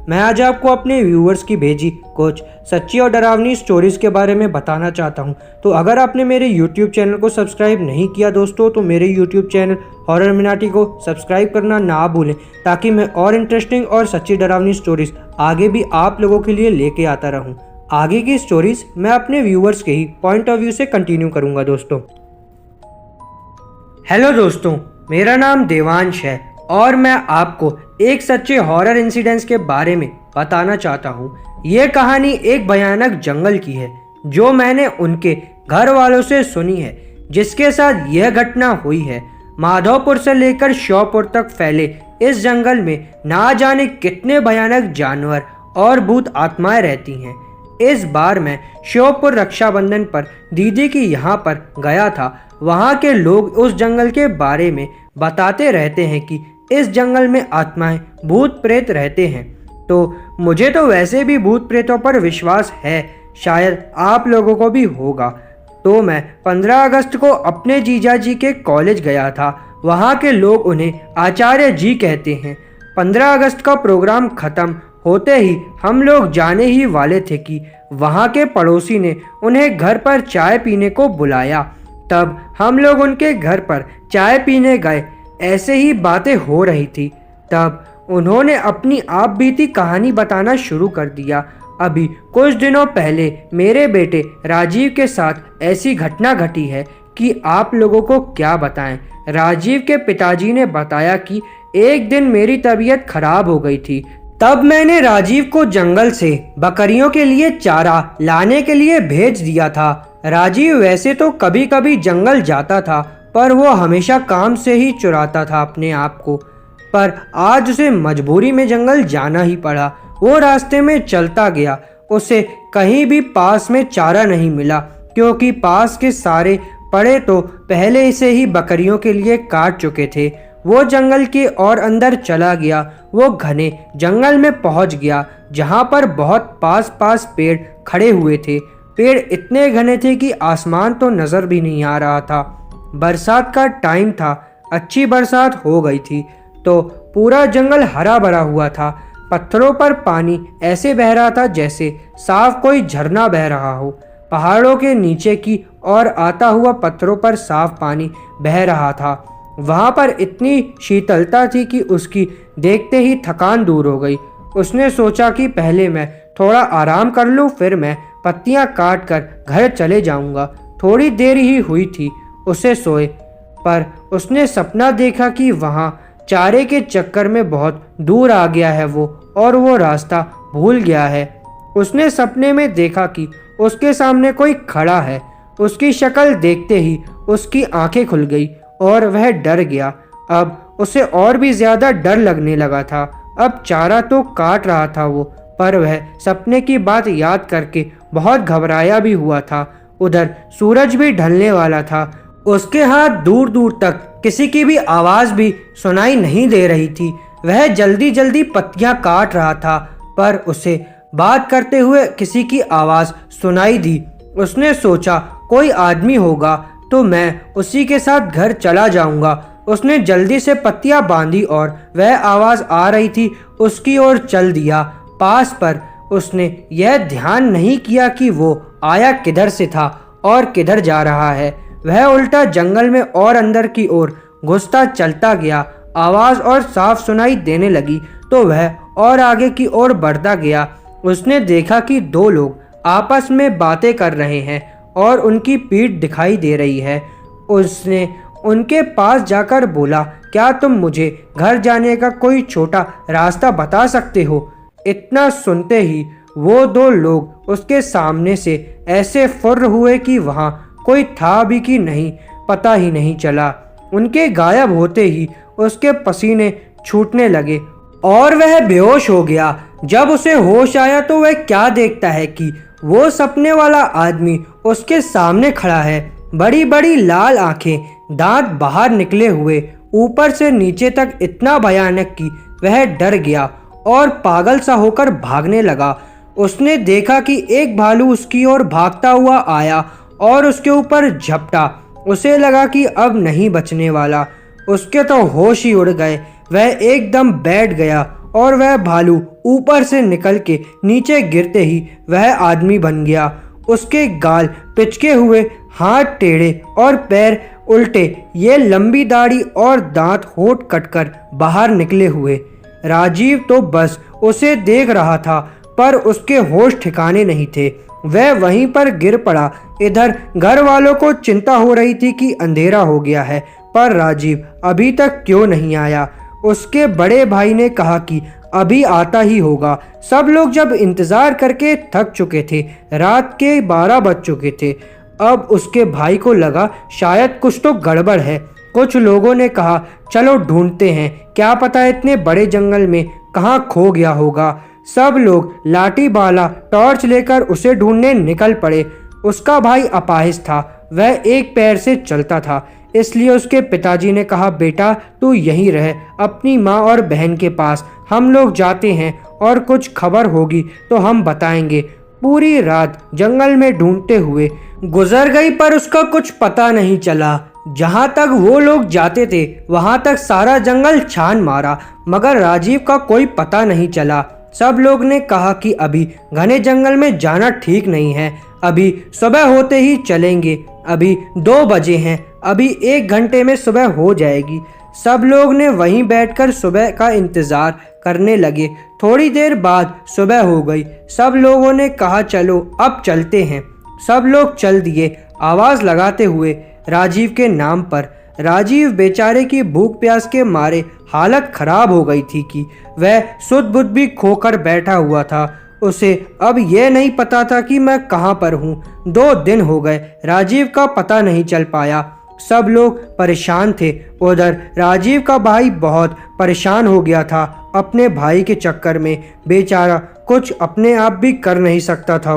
मैं आज आपको अपने व्यूअर्स की भेजी कुछ सच्ची और डरावनी स्टोरीज़ के बारे में बताना चाहता हूं। तो अगर आपने मेरे YouTube चैनल को सब्सक्राइब नहीं किया दोस्तों, तो मेरे YouTube चैनल हॉरर मिनाटी को सब्सक्राइब करना ना भूलें, ताकि मैं और इंटरेस्टिंग और सच्ची डरावनी स्टोरीज़ आगे भी आप लोगों के लिए लेके आता रहूं। आगे की स्टोरीज़ मैं अपने व्यूअर्स के ही पॉइंट ऑफ व्यू से कंटिन्यू करूँगा दोस्तों। हेलो दोस्तों, मेरा नाम देवांश है और मैं आपको एक सच्चे हॉरर इंसिडेंट्स के बारे में बताना चाहता हूँ। ये कहानी एक भयानक जंगल की है जो मैंने उनके घर वालों से सुनी है, जिसके साथ यह घटना हुई है। माधोपुर से लेकर श्योपुर तक फैले इस जंगल में ना जाने कितने भयानक जानवर और भूत आत्माएं रहती हैं। इस बार मैं श्योपुर रक्षाबंधन पर दीदी की यहाँ पर गया था। वहाँ के लोग उस जंगल के बारे में बताते रहते हैं कि इस जंगल में आत्माएं भूत प्रेत रहते हैं। तो मुझे तो वैसे भी भूत प्रेतों पर विश्वास है, शायद आप लोगों को भी होगा। तो मैं 15 अगस्त को अपने जीजा जी के कॉलेज गया था। वहाँ के लोग उन्हें आचार्य जी कहते हैं। 15 अगस्त का प्रोग्राम ख़त्म होते ही हम लोग जाने ही वाले थे कि वहाँ के पड़ोसी ने उन्हें घर पर चाय पीने को बुलाया। तब हम लोग उनके घर पर चाय पीने गए। ऐसे ही बातें हो रही थी, तब उन्होंने अपनी आप बीती कहानी बताना शुरू कर दिया। अभी कुछ दिनों पहले मेरे बेटे राजीव के साथ ऐसी घटना घटी है कि आप लोगों को क्या बताएं। राजीव के पिताजी ने बताया कि एक दिन मेरी तबीयत खराब हो गई थी। तब मैंने राजीव को जंगल से बकरियों के लिए चारा लाने के लिए भेज दिया था। राजीव वैसे तो कभी कभी जंगल जाता था, पर वो हमेशा काम से ही चुराता था अपने आप को। पर आज उसे मजबूरी में जंगल जाना ही पड़ा। वो रास्ते में चलता गया। उसे कहीं भी पास में चारा नहीं मिला, क्योंकि पास के सारे पड़े तो पहले से ही बकरियों के लिए काट चुके थे। वो जंगल के और अंदर चला गया। वो घने जंगल में पहुंच गया, जहां पर बहुत पास पास पेड़ खड़े हुए थे। पेड़ इतने घने थे कि आसमान तो नज़र भी नहीं आ रहा था। बरसात का टाइम था, अच्छी बरसात हो गई थी, तो पूरा जंगल हरा भरा हुआ था। पत्थरों पर पानी ऐसे बह रहा था जैसे साफ कोई झरना बह रहा हो। पहाड़ों के नीचे की ओर आता हुआ पत्थरों पर साफ पानी बह रहा था। वहाँ पर इतनी शीतलता थी कि उसकी देखते ही थकान दूर हो गई। उसने सोचा कि पहले मैं थोड़ा आराम कर लूँ, फिर मैं पत्तियाँ काट कर घर चले जाऊँगा। थोड़ी देर ही हुई थी उसे सोए, पर उसने सपना देखा कि वहाँ चारे के चक्कर में बहुत दूर आ गया है वो, और वो रास्ता भूल गया है। उसने सपने में देखा कि उसके सामने कोई खड़ा है। उसकी शक्ल देखते ही उसकी आंखें खुल गई और वह डर गया। अब उसे और भी ज़्यादा डर लगने लगा था। अब चारा तो काट रहा था वो, पर वह सपने की बात याद करके बहुत घबराया भी हुआ था। उधर सूरज भी ढलने वाला था। उसके हाथ दूर दूर तक किसी की भी आवाज़ भी सुनाई नहीं दे रही थी। वह जल्दी जल्दी पत्तियां काट रहा था, पर उसे बात करते हुए किसी की आवाज़ सुनाई दी। उसने सोचा कोई आदमी होगा तो मैं उसी के साथ घर चला जाऊंगा। उसने जल्दी से पत्तियां बांधी और वह आवाज़ आ रही थी उसकी ओर चल दिया। पास पर उसने यह ध्यान नहीं किया कि वो आया किधर से था और किधर जा रहा है। वह उल्टा जंगल में और अंदर की ओर घुसता चलता गया। आवाज़ और साफ सुनाई देने लगी तो वह और आगे की ओर बढ़ता गया। उसने देखा कि दो लोग आपस में बातें कर रहे हैं और उनकी पीठ दिखाई दे रही है। उसने उनके पास जाकर बोला, क्या तुम मुझे घर जाने का कोई छोटा रास्ता बता सकते हो? इतना सुनते ही वो दो लोग उसके सामने से ऐसे फुर्र हुए कि वहाँ कोई था भी कि नहीं, पता ही नहीं चला। उनके गायब होते ही उसके पसीने छूटने लगे और वह बेहोश हो गया। जब उसे होश आया तो वह क्या देखता है कि वो सपने वाला आदमी उसके सामने खड़ा है। बड़ी बड़ी लाल आंखें, दांत बाहर निकले हुए, ऊपर से नीचे तक इतना भयानक कि वह डर गया और पागल सा होकर भागने लगा। उसने देखा कि एक भालू उसकी ओर भागता हुआ आया और उसके ऊपर झपटा। उसे लगा कि अब नहीं बचने वाला। उसके तो होश ही उड़ गए। वह एकदम बैठ गया और वह भालू ऊपर से निकल के नीचे गिरते ही वह आदमी बन गया। उसके गाल पिचके हुए, हाथ टेढ़े और पैर उल्टे, ये लंबी दाढ़ी और दांत होठ कटकर बाहर निकले हुए। राजीव तो बस उसे देख रहा था, पर उसके होश ठिकाने नहीं थे। वह वहीं पर गिर पड़ा। इधर घर वालों को चिंता हो रही थी कि अंधेरा हो गया है, पर राजीव अभी तक क्यों नहीं आया। उसके बड़े भाई ने कहा कि अभी आता ही होगा। सब लोग जब इंतजार करके थक चुके थे, रात के 12 बज चुके थे। अब उसके भाई को लगा शायद कुछ तो गड़बड़ है। कुछ लोगों ने कहा चलो ढूंढते हैं, क्या पता इतने बड़े जंगल में कहाँ खो गया होगा। सब लोग लाठी भाला टॉर्च लेकर उसे ढूंढने निकल पड़े। उसका भाई अपाहिज था, वह एक पैर से चलता था, इसलिए उसके पिताजी ने कहा बेटा तू यहीं रह अपनी माँ और बहन के पास, हम लोग जाते हैं और कुछ खबर होगी तो हम बताएंगे। पूरी रात जंगल में ढूंढते हुए गुजर गई, पर उसका कुछ पता नहीं चला। जहाँ तक वो लोग जाते थे वहाँ तक सारा जंगल छान मारा, मगर राजीव का कोई पता नहीं चला। सब लोग ने कहा कि अभी घने जंगल में जाना ठीक नहीं है, अभी सुबह होते ही चलेंगे। अभी 2 बजे हैं, अभी 1 घंटे में सुबह हो जाएगी। सब लोग ने वहीं बैठकर सुबह का इंतजार करने लगे। थोड़ी देर बाद सुबह हो गई। सब लोगों ने कहा चलो अब चलते हैं। सब लोग चल दिए, आवाज़ लगाते हुए राजीव के नाम पर। राजीव बेचारे की भूख प्यास के मारे हालत खराब हो गई थी कि वह सुध बुध भी खोकर बैठा हुआ था। उसे अब यह नहीं पता था कि मैं कहाँ पर हूँ। 2 दिन हो गए, राजीव का पता नहीं चल पाया। सब लोग परेशान थे। उधर राजीव का भाई बहुत परेशान हो गया था अपने भाई के चक्कर में। बेचारा कुछ अपने आप भी कर नहीं सकता था।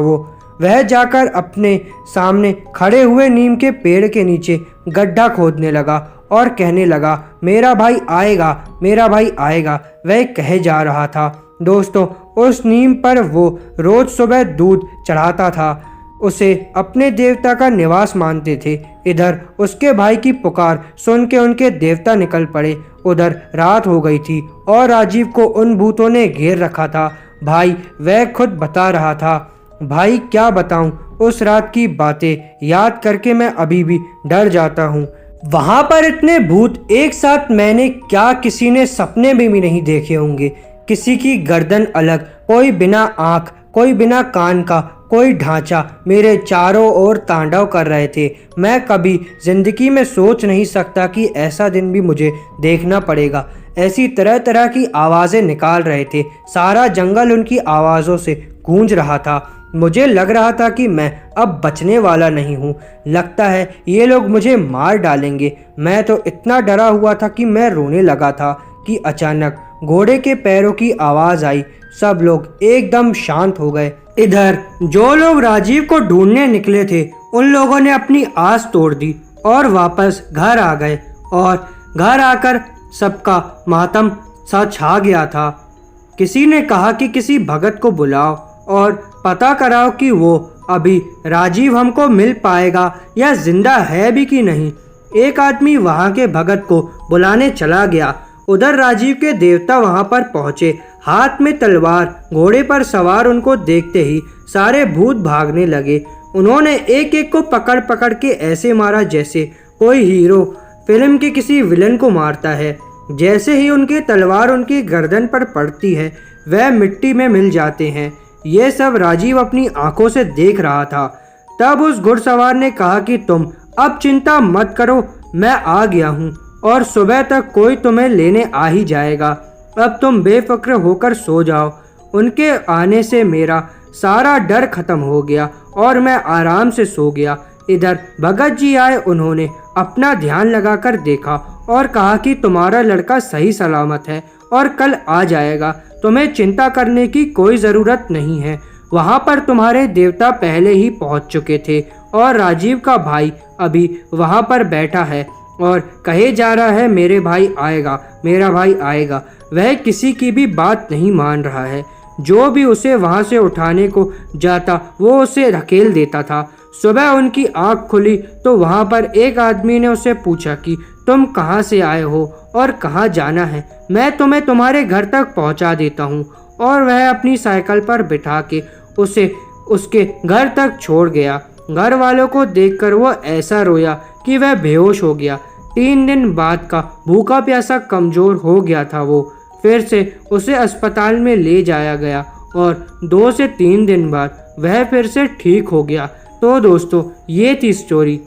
वह जाकर अपने सामने खड़े हुए नीम के पेड़ के नीचे गड्ढा खोदने लगा और कहने लगा मेरा भाई आएगा, मेरा भाई आएगा। वह कहे जा रहा था। दोस्तों, उस नीम पर वो रोज सुबह दूध चढ़ाता था, उसे अपने देवता का निवास मानते थे। इधर उसके भाई की पुकार सुन के उनके देवता निकल पड़े। उधर रात हो गई थी और राजीव को उन भूतों ने घेर रखा था। भाई वह खुद बता रहा था। भाई क्या बताऊं, उस रात की बातें याद करके मैं अभी भी डर जाता हूँ। वहां पर इतने भूत एक साथ मैंने क्या किसी ने सपने में भी नहीं देखे होंगे। किसी की गर्दन अलग, कोई बिना आँख, कोई बिना कान का, कोई ढांचा मेरे चारों ओर तांडव कर रहे थे। मैं कभी जिंदगी में सोच नहीं सकता कि ऐसा दिन भी मुझे देखना पड़ेगा। ऐसी तरह तरह की आवाज़ें निकाल रहे थे। सारा जंगल उनकी आवाज़ों से गूंज रहा था। मुझे लग रहा था कि मैं अब बचने वाला नहीं हूँ। लगता है ये लोग मुझे मार डालेंगे। मैं तो इतना डरा हुआ था कि मैं रोने लगा था कि अचानक घोड़े के पैरों की आवाज़ आई। सब लोग एकदम शांत हो गए। इधर जो लोग राजीव को ढूंढने निकले थे उन लोगों ने अपनी आस तोड़ दी और वापस घर आ गए। और घर आकर सबका मातम सा छा गया था। किसी ने कहा कि किसी भगत को बुलाओ और पता कराओ कि वो अभी राजीव हमको मिल पाएगा या जिंदा है भी कि नहीं। एक आदमी वहां के भगत को बुलाने चला गया। उधर राजीव के देवता वहां पर पहुंचे, हाथ में तलवार, घोड़े पर सवार। उनको देखते ही सारे भूत भागने लगे। उन्होंने एक एक को पकड़ पकड़ के ऐसे मारा जैसे कोई हीरो फिल्म के किसी विलन को मारता है। जैसे ही उनकी तलवार उनकी गर्दन पर पड़ती है वह मिट्टी में मिल जाते हैं। ये सब राजीव अपनी आंखों से देख रहा था। तब उस घुड़सवार ने कहा कि तुम अब चिंता मत करो, मैं आ गया हूँ और सुबह तक कोई तुम्हें लेने आ ही जाएगा। अब तुम बेफिक्र होकर सो जाओ। उनके आने से मेरा सारा डर खत्म हो गया और मैं आराम से सो गया। इधर भगत जी आए। उन्होंने अपना ध्यान लगाकर देखा और कहा कि तुम्हारा लड़का सही सलामत है और कल आ जाएगा। तुम्हें चिंता करने की कोई ज़रूरत नहीं है। वहाँ पर तुम्हारे देवता पहले ही पहुँच चुके थे और राजीव का भाई अभी वहाँ पर बैठा है और कहे जा रहा है मेरे भाई आएगा, मेरा भाई आएगा। वह किसी की भी बात नहीं मान रहा है। जो भी उसे वहाँ से उठाने को जाता वो उसे धकेल देता था। सुबह उनकी आँख खुली तो वहाँ पर एक आदमी ने उसे पूछा कि तुम कहाँ से आए हो और कहाँ जाना है, मैं तुम्हें तुम्हारे घर तक पहुँचा देता हूँ। और वह अपनी साइकिल पर बिठा के उसे उसके घर तक छोड़ गया। घर वालों को देखकर वो ऐसा रोया कि वह बेहोश हो गया। 3 दिन बाद का भूखा प्यासा कमजोर हो गया था वो। फिर से उसे अस्पताल में ले जाया गया और 2 से 3 दिन बाद वह फिर से ठीक हो गया। तो दोस्तों, ये थी स्टोरी।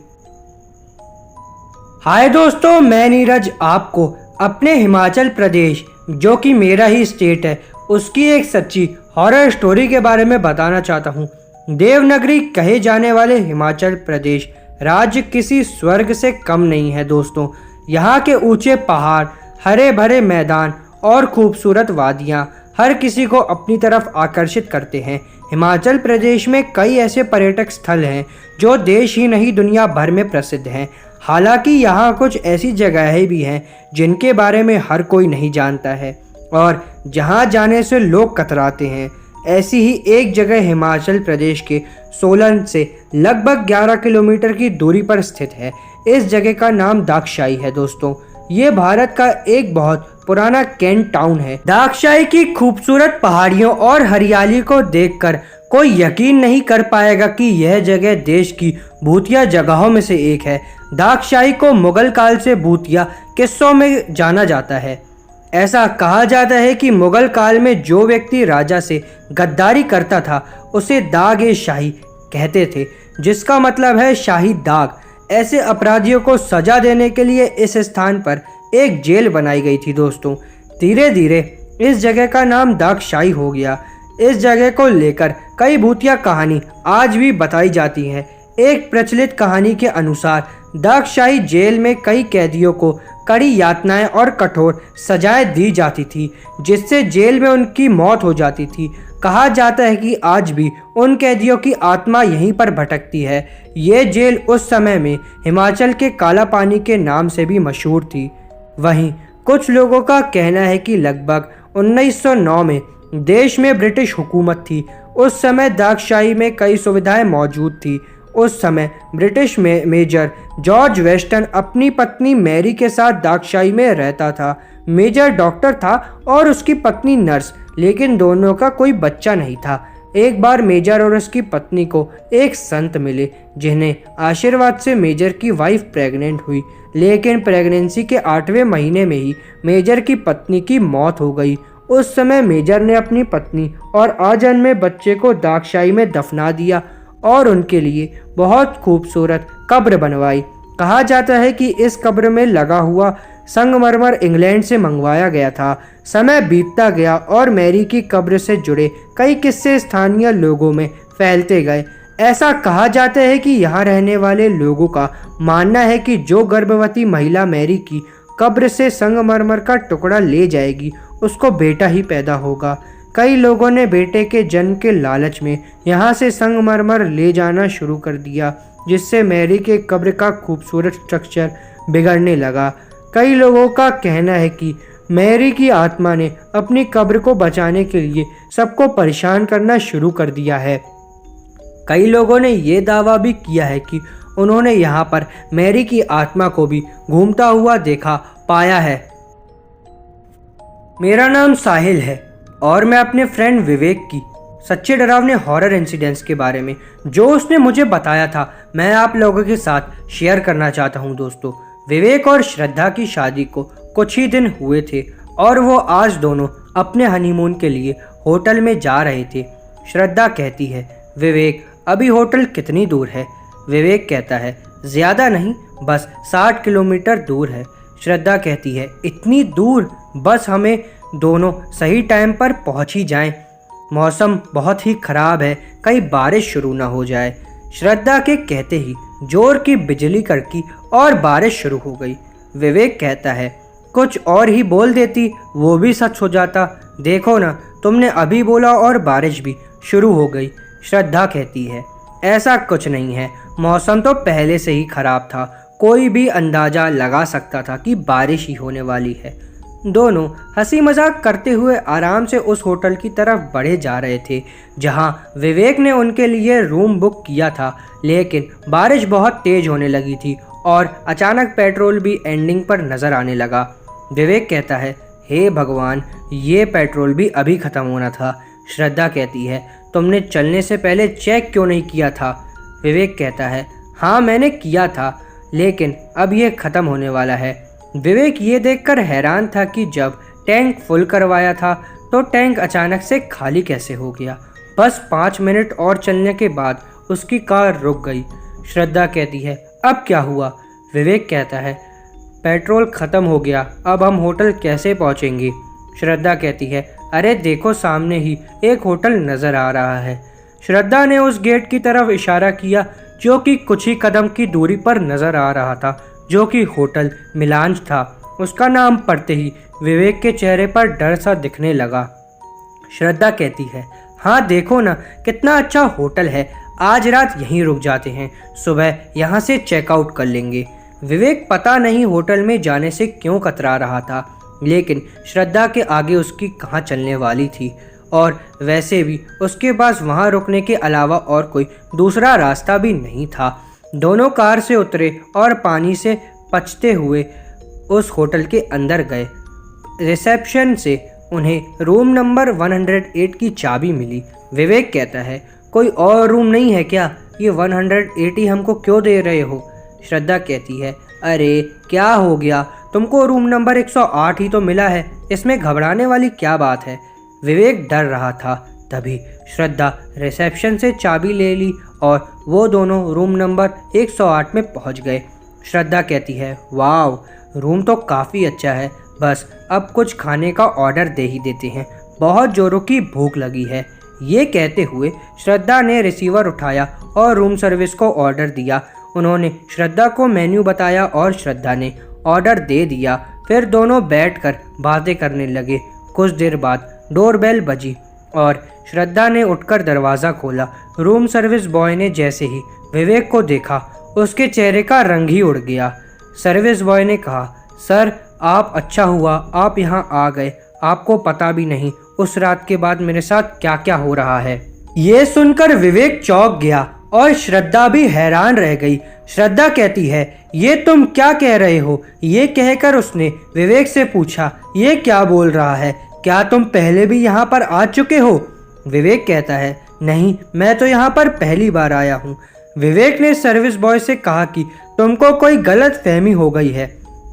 हाय दोस्तों, मैं नीरज आपको अपने हिमाचल प्रदेश, जो कि मेरा ही स्टेट है, उसकी एक सच्ची हॉरर स्टोरी के बारे में बताना चाहता हूँ। देवनगरी कहे जाने वाले हिमाचल प्रदेश राज्य किसी स्वर्ग से कम नहीं है दोस्तों। यहाँ के ऊंचे पहाड़, हरे भरे मैदान और खूबसूरत वादियाँ हर किसी को अपनी तरफ आकर्षित करते हैं। हिमाचल प्रदेश में कई ऐसे पर्यटक स्थल हैं जो देश ही नहीं दुनिया भर में प्रसिद्ध हैं। हालांकि यहाँ कुछ ऐसी जगहें भी हैं जिनके बारे में हर कोई नहीं जानता है और जहाँ जाने से लोग कतराते हैं। ऐसी ही एक जगह हिमाचल प्रदेश के सोलन से लगभग 11 किलोमीटर की दूरी पर स्थित है। इस जगह का नाम दाक्षाई है दोस्तों। ये भारत का एक बहुत पुराना कैंट टाउन है। दाक्षाई की खूबसूरत पहाड़ियों और हरियाली को देखकर कोई यकीन नहीं कर पाएगा कि यह जगह देश की भूतिया जगहों में से एक है। दाक्षाई को मुगल काल से भूतिया किस्सों में जाना जाता है। ऐसा कहा जाता है कि मुगल काल में जो व्यक्ति राजा से गद्दारी करता था उसे दाग-ए-शाही कहते थे, जिसका मतलब है शाही दाग। ऐसे अपराधियों को सजा देने के लिए इस स्थान पर एक जेल बनाई गई थी दोस्तों। धीरे धीरे इस जगह का नाम दाक्षाई हो गया। इस जगह को लेकर कई भूतिया कहानी आज भी बताई जाती है। एक प्रचलित कहानी के अनुसार दाक्षाई जेल में कई कैदियों को कड़ी यातनाएं और कठोर सजाएं दी जाती थी, जिससे जेल में उनकी मौत हो जाती थी। कहा जाता है कि आज भी उन कैदियों की आत्मा यहीं पर भटकती है। ये जेल उस समय में हिमाचल के काला पानी के नाम से भी मशहूर थी। वहीं कुछ लोगों का कहना है कि लगभग 1909 में देश में ब्रिटिश हुकूमत थी। उस समय दाक्षाई में कई सुविधाएं मौजूद थी। उस समय ब्रिटिश में मेजर जॉर्ज वेस्टन अपनी पत्नी मैरी के साथ दाक्षाई में रहता था। मेजर डॉक्टर था और उसकी पत्नी नर्स, लेकिन दोनों का कोई बच्चा नहीं था। एक बार मेजर और उसकी पत्नी को एक संत मिले, जिन्हें आशीर्वाद से मेजर की वाइफ प्रेग्नेंट हुई। लेकिन प्रेगनेंसी के 8वें महीने में ही मेजर की पत्नी की मौत हो गई। उस समय मेजर ने अपनी पत्नी और आजन्मे बच्चे को दाक्षाई में दफना दिया और उनके लिए बहुत खूबसूरत कब्र बनवाई। कहा जाता है कि इस कब्र में लगा हुआ संगमरमर इंग्लैंड से मंगवाया गया था। समय बीतता गया और मैरी की कब्र से जुड़े कई किस्से स्थानीय लोगों में फैलते गए। ऐसा कहा जाता है कि यहाँ रहने वाले लोगों का मानना है कि जो गर्भवती महिला मैरी की कब्र से संगमरमर का टुकड़ा ले जाएगी, उसको बेटा ही पैदा होगा। कई लोगों ने बेटे के जन्म के लालच में यहाँ से संगमरमर ले जाना शुरू कर दिया, जिससे मैरी के कब्र का खूबसूरत स्ट्रक्चर बिगड़ने लगा। कई लोगों का कहना है कि मैरी की आत्मा ने अपनी कब्र को बचाने के लिए सबको परेशान करना शुरू कर दिया है। कई लोगों ने ये दावा भी किया है कि उन्होंने यहाँ पर मैरी की आत्मा को भी घूमता हुआ देखा पाया है। मेरा नाम साहिल है और मैं अपने फ्रेंड विवेक की सच्चे डरावने हॉरर इंसिडेंट्स के बारे में जो उसने मुझे बताया था, मैं आप लोगों के साथ शेयर करना चाहता हूँ दोस्तों। विवेक और श्रद्धा की शादी को कुछ ही दिन हुए थे और वो आज दोनों अपने हनीमून के लिए होटल में जा रहे थे। श्रद्धा कहती है, विवेक अभी होटल कितनी दूर है? विवेक कहता है, ज़्यादा नहीं, बस 60 किलोमीटर दूर है। श्रद्धा कहती है, इतनी दूर? बस हमें दोनों सही टाइम पर पहुंच ही जाएं। मौसम बहुत ही खराब है, कहीं बारिश शुरू ना हो जाए। श्रद्धा के कहते ही जोर की बिजली कड़की और बारिश शुरू हो गई। विवेक कहता है, कुछ और ही बोल देती, वो भी सच हो जाता। देखो ना, तुमने अभी बोला और बारिश भी शुरू हो गई। श्रद्धा कहती है, ऐसा कुछ नहीं है, मौसम तो पहले से ही खराब था, कोई भी अंदाजा लगा सकता था कि बारिश ही होने वाली है। दोनों हंसी मजाक करते हुए आराम से उस होटल की तरफ बढ़े जा रहे थे जहां विवेक ने उनके लिए रूम बुक किया था। लेकिन बारिश बहुत तेज होने लगी थी और अचानक पेट्रोल भी एंडिंग पर नज़र आने लगा। विवेक कहता है, हे भगवान, ये पेट्रोल भी अभी ख़त्म होना था। श्रद्धा कहती है, तुमने चलने से पहले चेक क्यों नहीं किया था? विवेक कहता है, हाँ मैंने किया था, लेकिन अब ये ख़त्म होने वाला है। विवेक ये देखकर हैरान था कि जब टैंक फुल करवाया था तो टैंक अचानक से खाली कैसे हो गया। बस 5 मिनट और चलने के बाद उसकी कार रुक गई। श्रद्धा कहती है, अब क्या हुआ? विवेक कहता है, पेट्रोल ख़त्म हो गया, अब हम होटल कैसे पहुंचेंगे? श्रद्धा कहती है, अरे देखो सामने ही एक होटल नज़र आ रहा है। श्रद्धा ने उस गेट की तरफ इशारा किया जो कि कुछ ही कदम की दूरी पर नज़र आ रहा था, जो कि होटल मिलांज था। उसका नाम पढ़ते ही विवेक के चेहरे पर डर सा दिखने लगा। श्रद्धा कहती है, हाँ देखो ना, कितना अच्छा होटल है, आज रात यहीं रुक जाते हैं, सुबह यहाँ से चेकआउट कर लेंगे। विवेक पता नहीं होटल में जाने से क्यों कतरा रहा था, लेकिन श्रद्धा के आगे उसकी कहाँ चलने वाली थी, और वैसे भी उसके पास वहाँ रुकने के अलावा और कोई दूसरा रास्ता भी नहीं था। दोनों कार से उतरे और पानी से पचते हुए उस होटल के अंदर गए। रिसेप्शन से उन्हें रूम नंबर 108 की चाबी मिली। विवेक कहता है, कोई और रूम नहीं है क्या? ये 180 हमको क्यों दे रहे हो? श्रद्धा कहती है, अरे क्या हो गया, तुमको रूम नंबर 108 ही तो मिला है, इसमें घबराने वाली क्या बात है? विवेक डर रहा था। तभी श्रद्धा रिसेप्शन से चाबी ले ली और वो दोनों रूम नंबर 108 में पहुंच गए। श्रद्धा कहती है, वाव, रूम तो काफ़ी अच्छा है, बस अब कुछ खाने का ऑर्डर दे ही देते हैं, बहुत ज़ोरों की भूख लगी है। ये कहते हुए श्रद्धा ने रिसीवर उठाया और रूम सर्विस को ऑर्डर दिया। उन्होंने श्रद्धा को मेन्यू बताया और श्रद्धा ने ऑर्डर दे दिया। फिर दोनों बैठकर बातें करने लगे। कुछ देर बाद डोरबेल बजी और श्रद्धा ने उठकर दरवाज़ा खोला। रूम सर्विस बॉय ने जैसे ही विवेक को देखा, उसके चेहरे का रंग ही उड़ गया। सर्विस बॉय ने कहा, सर आप अच्छा हुआ आप यहाँ आ गए, आपको पता भी नहीं उस रात के बाद मेरे साथ क्या क्या हो रहा है। ये सुनकर विवेक चौंक गया और श्रद्धा भी हैरान रह गई। श्रद्धा कहती है, ये तुम क्या कह रहे हो? ये कहकर उसने विवेक से पूछा, ये क्या बोल रहा है, क्या तुम पहले भी यहाँ पर आ चुके हो? विवेक कहता है, नहीं, मैं तो यहाँ पर पहली बार आया हूँ। विवेक ने सर्विस बॉय से कहा कि तुमको कोई गलत फहमी हो गई है।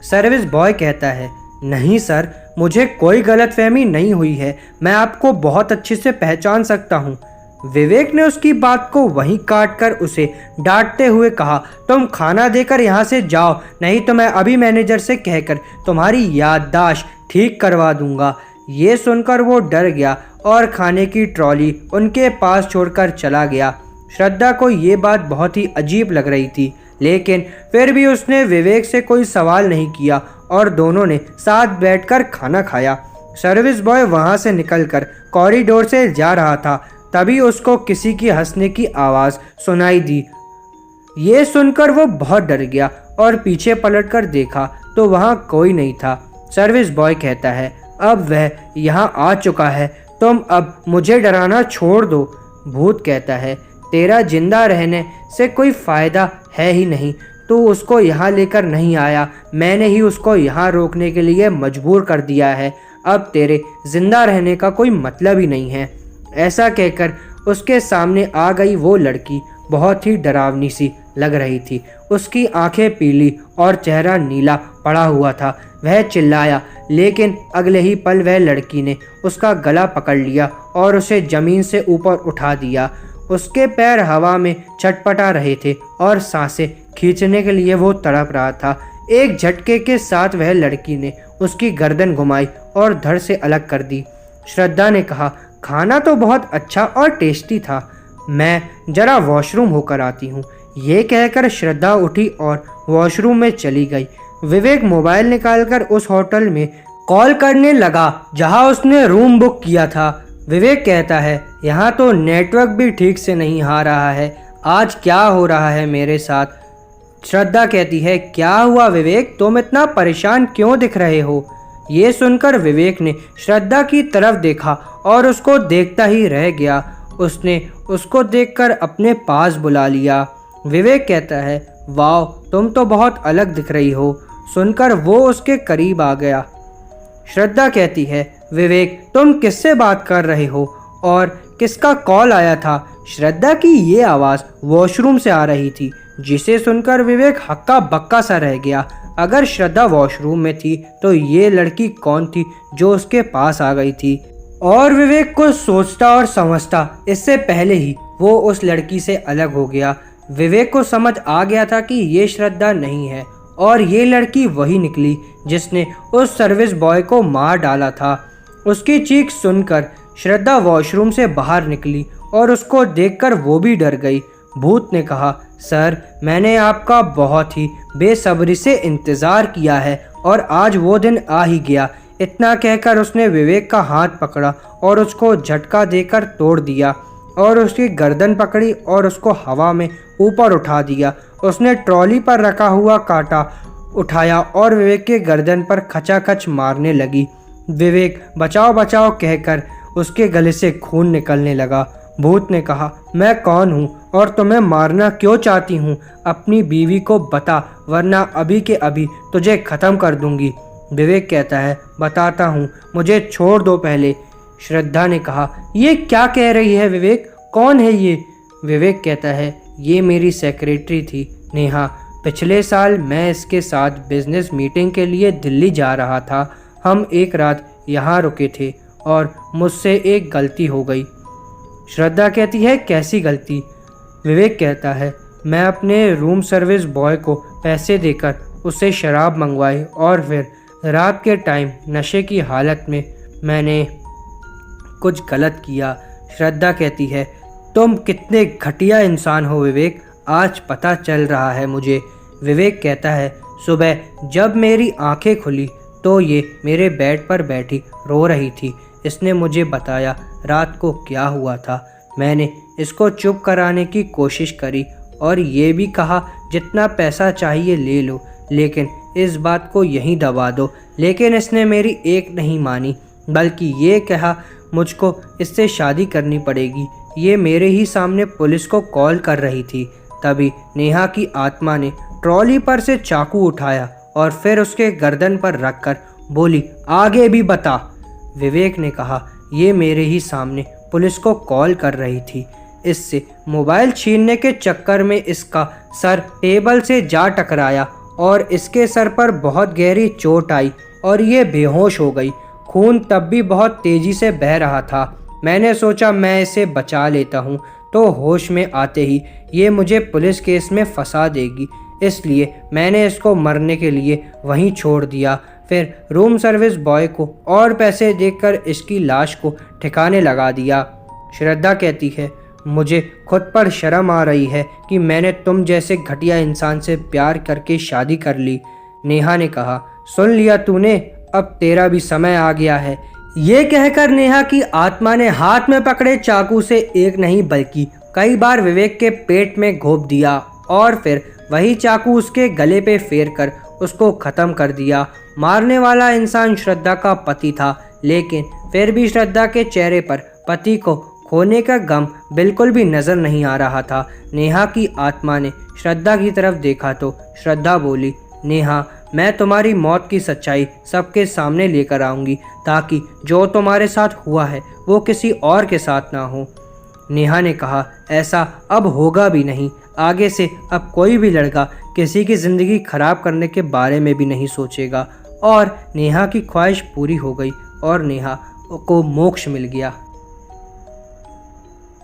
सर्विस बॉय कहता है, नहीं सर, मुझे कोई गलत फहमी नहीं हुई है, मैं आपको बहुत अच्छे से पहचान सकता हूँ। विवेक ने उसकी बात को वहीं काट कर उसे डांटते हुए कहा, तुम खाना देकर यहाँ से जाओ, नहीं तो मैं अभी मैनेजर से कहकर तुम्हारी याददाश्त ठीक करवा दूंगा। ये सुनकर वो डर गया और खाने की ट्रॉली उनके पास छोड़कर चला गया। श्रद्धा को ये बात बहुत ही अजीब लग रही थी, लेकिन फिर भी उसने विवेक से कोई सवाल नहीं किया और दोनों ने साथ बैठकर खाना खाया। सर्विस बॉय वहाँ से निकलकर कॉरिडोर से जा रहा था, तभी उसको किसी की हंसने की आवाज़ सुनाई दी। ये सुनकर वो बहुत डर गया और पीछे पलटकर देखा तो वहाँ कोई नहीं था। सर्विस बॉय कहता है, अब वह यहाँ आ चुका है, तुम अब मुझे डराना छोड़ दो। भूत कहता है, तेरा जिंदा रहने से कोई फ़ायदा है ही नहीं, तू उसको यहाँ लेकर नहीं आया, मैंने ही उसको यहाँ रोकने के लिए मजबूर कर दिया है, अब तेरे जिंदा रहने का कोई मतलब ही नहीं है। ऐसा कहकर उसके सामने आ गई वो लड़की बहुत ही डरावनी सी लग रही थी। उसकी आंखें पीली और चेहरा नीला पड़ा हुआ था। वह चिल्लाया, लेकिन अगले ही पल वह लड़की ने उसका गला पकड़ लिया और उसे ज़मीन से ऊपर उठा दिया। उसके पैर हवा में छटपटा रहे थे और सांसें खींचने के लिए वो तड़प रहा था। एक झटके के साथ वह लड़की ने उसकी गर्दन घुमाई और धड़ से अलग कर दी। श्रद्धा ने कहा, खाना तो बहुत अच्छा और टेस्टी था, मैं जरा वॉशरूम होकर आती हूँ। ये कहकर श्रद्धा उठी और वॉशरूम में चली गई। विवेक मोबाइल निकालकर उस होटल में कॉल करने लगा जहाँ उसने रूम बुक किया था। विवेक कहता है, यहाँ तो नेटवर्क भी ठीक से नहीं आ रहा है, आज क्या हो रहा है मेरे साथ? श्रद्धा कहती है, क्या हुआ विवेक, तुम इतना परेशान क्यों दिख रहे हो? ये सुनकर विवेक ने श्रद्धा की तरफ देखा और उसको देखता ही रह गया। उसने उसको देखकर अपने पास बुला लिया। विवेक कहता है, वाह, तुम तो बहुत अलग दिख रही हो। सुनकर वो उसके करीब आ गया। श्रद्धा कहती है, विवेक तुम किससे बात कर रहे हो और किसका कॉल आया था? श्रद्धा की ये आवाज़ वॉशरूम से आ रही थी, जिसे सुनकर विवेक हक्का बक्का सा रह गया। अगर श्रद्धा वॉशरूम में थी तो ये लड़की कौन थी जो उसके पास आ गई थी? और विवेक कुछ सोचता और समझता इससे पहले ही वो उस लड़की से अलग हो गया। विवेक को समझ आ गया था कि ये श्रद्धा नहीं है और ये लड़की वही निकली जिसने उस सर्विस बॉय को मार डाला था। उसकी चीख सुनकर श्रद्धा वॉशरूम से बाहर निकली और उसको देखकर वो भी डर गई। भूत ने कहा, सर मैंने आपका बहुत ही बेसब्री से इंतज़ार किया है और आज वो दिन आ ही गया। इतना कहकर उसने विवेक का हाथ पकड़ा और उसको झटका देकर तोड़ दिया और उसकी गर्दन पकड़ी और उसको हवा में ऊपर उठा दिया। उसने ट्रॉली पर रखा हुआ कांटा उठाया और विवेक के गर्दन पर खचाखच मारने लगी। विवेक बचाओ बचाओ कहकर उसके गले से खून निकलने लगा। भूत ने कहा, मैं कौन हूँ और तुम्हें मारना क्यों चाहती हूँ? अपनी बीवी को बता, वरना अभी के अभी तुझे ख़त्म कर दूंगी। विवेक कहता है, बताता हूँ, मुझे छोड़ दो पहले। श्रद्धा ने कहा, ये क्या कह रही है विवेक, कौन है ये? विवेक कहता है, ये मेरी सेक्रेटरी थी नेहा। पिछले साल मैं इसके साथ बिजनेस मीटिंग के लिए दिल्ली जा रहा था। हम एक रात यहाँ रुके थे और मुझसे एक गलती हो गई। श्रद्धा कहती है, कैसी गलती? विवेक कहता है, मैं अपने रूम सर्विस बॉय को पैसे देकर उससे शराब मंगवाई और फिर रात के टाइम नशे की हालत में मैंने कुछ गलत किया। श्रद्धा कहती है, तुम कितने घटिया इंसान हो विवेक, आज पता चल रहा है मुझे। विवेक कहता है, सुबह जब मेरी आंखें खुली तो ये मेरे बेड पर बैठी रो रही थी। इसने मुझे बताया रात को क्या हुआ था। मैंने इसको चुप कराने की कोशिश करी और ये भी कहा जितना पैसा चाहिए ले लो, लेकिन इस बात को यहीं दबा दो। लेकिन इसने मेरी एक नहीं मानी, बल्कि ये कहा मुझको इससे शादी करनी पड़ेगी। ये मेरे ही सामने पुलिस को कॉल कर रही थी। तभी नेहा की आत्मा ने ट्रॉली पर से चाकू उठाया और फिर उसके गर्दन पर रखकर बोली, आगे भी बता। विवेक ने कहा, ये मेरे ही सामने पुलिस को कॉल कर रही थी। इससे मोबाइल छीनने के चक्कर में इसका सर टेबल से जा टकराया और इसके सर पर बहुत गहरी चोट आई और ये बेहोश हो गई। खून तब भी बहुत तेज़ी से बह रहा था। मैंने सोचा मैं इसे बचा लेता हूँ तो होश में आते ही ये मुझे पुलिस केस में फंसा देगी, इसलिए मैंने इसको मरने के लिए वहीं छोड़ दिया। फिर रूम सर्विस बॉय को और पैसे देकर इसकी लाश को ठिकाने लगा दिया। श्रद्धा कहती है, मुझे खुद पर शर्म आ रही है कि मैंने तुम जैसे घटिया इंसान से प्यार करके शादी कर ली। नेहा ने कहा, सुन लिया तूने, अब तेरा भी समय आ गया है। ये कहकर नेहा की आत्मा ने हाथ में पकड़े चाकू से एक नहीं बल्कि कई बार विवेक के पेट में घोंप दिया और फिर वही चाकू उसके गले पे फेर कर उसको ख़त्म कर दिया। मारने वाला इंसान श्रद्धा का पति था, लेकिन फिर भी श्रद्धा के चेहरे पर पति को खोने का गम बिल्कुल भी नज़र नहीं आ रहा था। नेहा की आत्मा ने श्रद्धा की तरफ देखा तो श्रद्धा बोली, नेहा मैं तुम्हारी मौत की सच्चाई सबके सामने लेकर आऊँगी ताकि जो तुम्हारे साथ हुआ है वो किसी और के साथ ना हो। नेहा ने कहा, ऐसा अब होगा भी नहीं। आगे से अब कोई भी लड़का किसी की ज़िंदगी खराब करने के बारे में भी नहीं सोचेगा। और नेहा की ख्वाहिश पूरी हो गई और नेहा को मोक्ष मिल गया।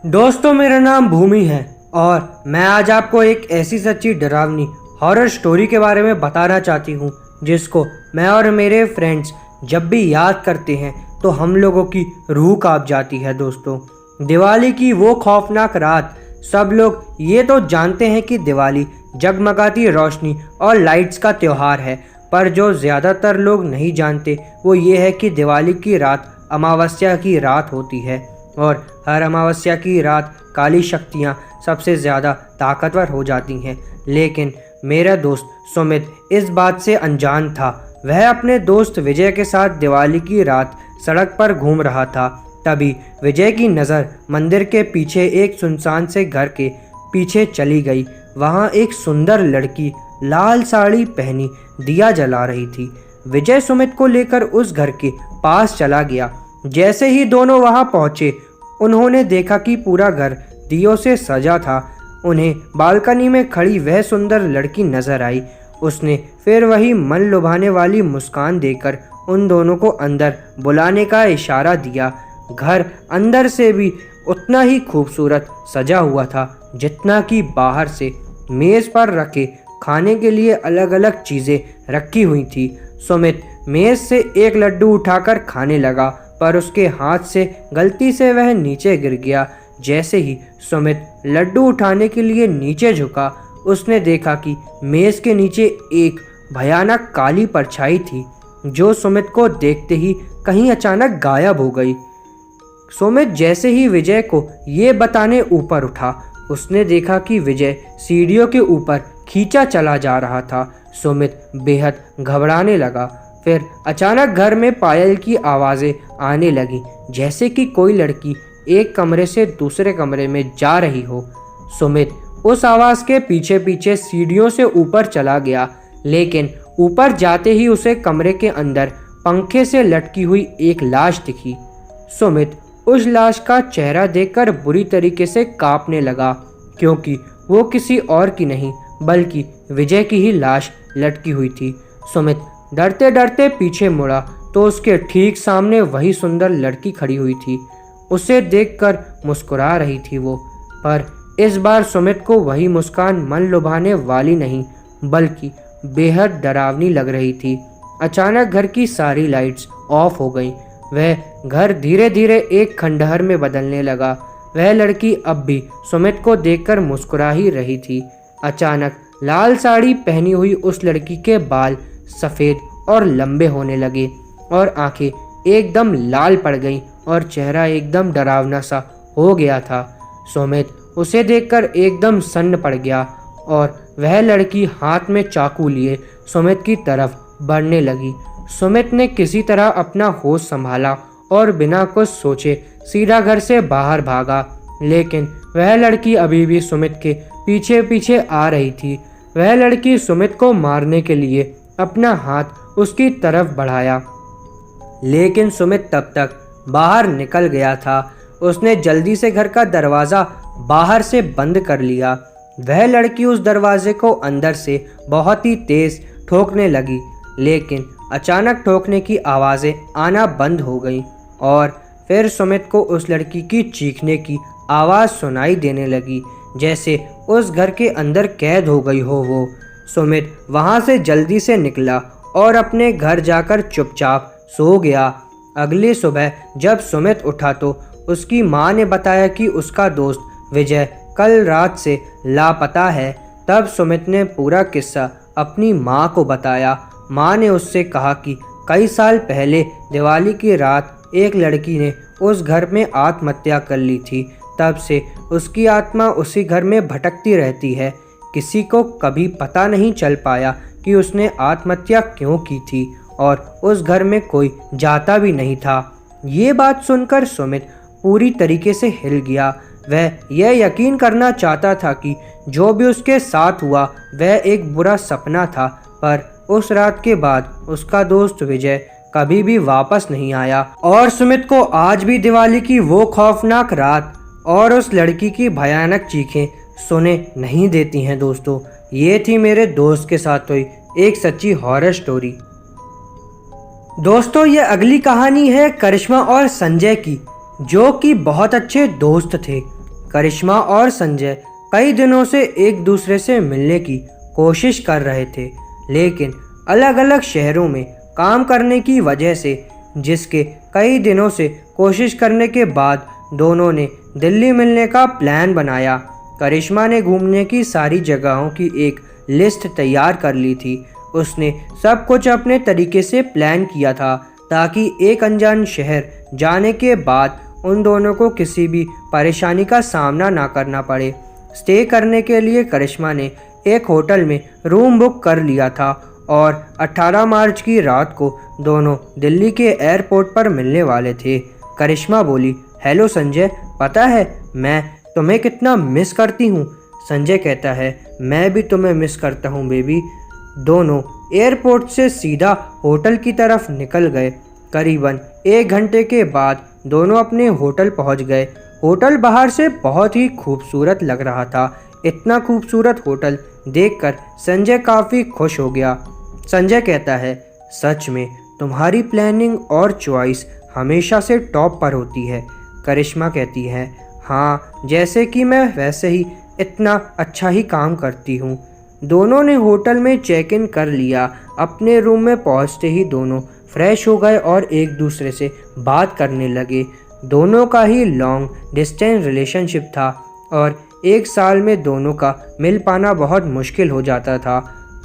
दोस्तों, मेरा नाम भूमि है और मैं आज आपको एक ऐसी सच्ची डरावनी हॉरर स्टोरी के बारे में बताना चाहती हूँ जिसको मैं और मेरे फ्रेंड्स जब भी याद करते हैं तो हम लोगों की रूह कांप जाती है। दोस्तों, दिवाली की वो खौफनाक रात, सब लोग ये तो जानते हैं कि दिवाली जगमगाती रोशनी और लाइट्स का त्यौहार है, पर जो ज़्यादातर लोग नहीं जानते वो ये है कि दिवाली की रात अमावस्या की रात होती है और हर अमावस्या की रात काली शक्तियाँ सबसे ज़्यादा ताकतवर हो जाती हैं। लेकिन मेरा दोस्त सुमित इस बात से अनजान था। वह अपने दोस्त विजय के साथ दिवाली की रात सड़क पर घूम रहा था। तभी विजय की नज़र मंदिर के पीछे एक सुनसान से घर के पीछे चली गई। वहाँ एक सुंदर लड़की लाल साड़ी पहनी दिया जला रही थी। विजय सुमित को लेकर उस घर के पास चला गया। जैसे ही दोनों वहां पहुंचे, उन्होंने देखा कि पूरा घर दियों से सजा था। उन्हें बालकनी में खड़ी वह सुंदर लड़की नजर आई। उसने फिर वही मन लुभाने वाली मुस्कान देकर उन दोनों को अंदर बुलाने का इशारा दिया। घर अंदर से भी उतना ही खूबसूरत सजा हुआ था जितना कि बाहर से। मेज पर रखे खाने के लिए अलग अलग चीजें रखी हुई थी। सुमित मेज से एक लड्डू उठाकर खाने लगा, पर उसके हाथ से गलती से वह नीचे गिर गया। जैसे ही सुमित लड्डू उठाने के लिए नीचे झुका, उसने देखा कि मेज के नीचे एक भयानक काली परछाई थी, जो सुमित को देखते ही कहीं अचानक गायब हो गई। सुमित जैसे ही विजय को ये बताने ऊपर उठा, उसने देखा कि विजय सीढ़ियों के ऊपर खींचा चला जा रहा था। सुमित बेहद घबराने लगा। फिर अचानक घर में पायल की आवाज़ें आने लगी, जैसे कि कोई लड़की एक कमरे से दूसरे कमरे में जा रही हो। सुमित उस आवाज़ के पीछे पीछे सीढ़ियों से ऊपर चला गया, लेकिन ऊपर जाते ही उसे कमरे के अंदर पंखे से लटकी हुई एक लाश दिखी। सुमित उस लाश का चेहरा देखकर बुरी तरीके से कांपने लगा, क्योंकि वो किसी और की नहीं बल्कि विजय की ही लाश लटकी हुई थी। सुमित डरते डरते पीछे मुड़ा तो उसके ठीक सामने वही सुंदर लड़की खड़ी हुई थी। उसे देखकर मुस्कुरा रही थी वो, पर इस बार सुमित को वही मुस्कान मन लुभाने वाली नहीं बल्कि बेहद डरावनी लग रही थी। अचानक घर की सारी लाइट्स ऑफ हो गईं। वह घर धीरे धीरे एक खंडहर में बदलने लगा। वह लड़की अब भी सुमित को देखकर मुस्कुरा ही रही थी। अचानक लाल साड़ी पहनी हुई उस लड़की के बाल सफ़ेद और लंबे होने लगे और आंखें एकदम लाल पड़ गईं और चेहरा एकदम डरावना सा हो गया था। सुमित उसे देखकर एकदम सन्न पड़ गया और वह लड़की हाथ में चाकू लिए सुमित की तरफ बढ़ने लगी। सुमित ने किसी तरह अपना होश संभाला और बिना कुछ सोचे सीधा घर से बाहर भागा, लेकिन वह लड़की अभी भी सुमित के पीछे पीछे आ रही थी। वह लड़की सुमित को मारने के लिए अपना हाथ उसकी तरफ बढ़ाया, लेकिन सुमित तब तक बाहर निकल गया था। उसने जल्दी से घर का दरवाज़ा बाहर से बंद कर लिया। वह लड़की उस दरवाजे को अंदर से बहुत ही तेज़ ठोकने लगी, लेकिन अचानक ठोकने की आवाज़ें आना बंद हो गईं और फिर सुमित को उस लड़की की चीखने की आवाज़ सुनाई देने लगी, जैसे उस घर के अंदर कैद हो गई हो वो। सुमित वहाँ से जल्दी से निकला और अपने घर जाकर चुपचाप सो गया। अगली सुबह जब सुमित उठा तो उसकी माँ ने बताया कि उसका दोस्त विजय कल रात से लापता है। तब सुमित ने पूरा किस्सा अपनी माँ को बताया। माँ ने उससे कहा कि कई साल पहले दिवाली की रात एक लड़की ने उस घर में आत्महत्या कर ली थी। तब से उसकी आत्मा उसी घर में भटकती रहती है। किसी को कभी पता नहीं चल पाया कि उसने आत्महत्या क्यों की थी और उस घर में कोई जाता भी नहीं था। ये बात सुनकर सुमित पूरी तरीके से हिल गया। वह यह यकीन करना चाहता था कि जो भी उसके साथ हुआ वह एक बुरा सपना था, पर उस रात के बाद उसका दोस्त विजय कभी भी वापस नहीं आया और सुमित को आज भी दिवाली की वो खौफनाक रात और उस लड़की की भयानक चीखें सुने नहीं देती हैं। दोस्तों, ये थी मेरे दोस्त के साथ हुई एक सच्ची हॉरर स्टोरी। दोस्तों, ये अगली कहानी है करिश्मा और संजय की, जो कि बहुत अच्छे दोस्त थे। करिश्मा और संजय कई दिनों से एक दूसरे से मिलने की कोशिश कर रहे थे, लेकिन अलग अलग शहरों में काम करने की वजह से, जिसके कई दिनों से कोशिश करने के बाद दोनों ने दिल्ली मिलने का प्लान बनाया। करिश्मा ने घूमने की सारी जगहों की एक लिस्ट तैयार कर ली थी। उसने सब कुछ अपने तरीके से प्लान किया था ताकि एक अनजान शहर जाने के बाद उन दोनों को किसी भी परेशानी का सामना ना करना पड़े। स्टे करने के लिए करिश्मा ने एक होटल में रूम बुक कर लिया था और 18 मार्च की रात को दोनों दिल्ली के एयरपोर्ट पर मिलने वाले थे। करिश्मा बोली, हेलो संजय, पता है मैं तुम्हें कितना मिस करती हूँ। संजय कहता है, मैं भी तुम्हें मिस करता हूँ बेबी। दोनों एयरपोर्ट से सीधा होटल की तरफ निकल गए। करीबन 1 घंटे के बाद दोनों अपने होटल पहुँच गए। होटल बाहर से बहुत ही खूबसूरत लग रहा था। इतना खूबसूरत होटल देखकर संजय काफ़ी खुश हो गया। संजय कहता है, सच में तुम्हारी प्लानिंग और चॉइस हमेशा से टॉप पर होती है। करिश्मा कहती है, हाँ, जैसे कि मैं वैसे ही इतना अच्छा ही काम करती हूँ। दोनों ने होटल में चेक इन कर लिया। अपने रूम में पहुँचते ही दोनों फ्रेश हो गए और एक दूसरे से बात करने लगे। दोनों का ही लॉन्ग डिस्टेंस रिलेशनशिप था और 1 साल में दोनों का मिल पाना बहुत मुश्किल हो जाता था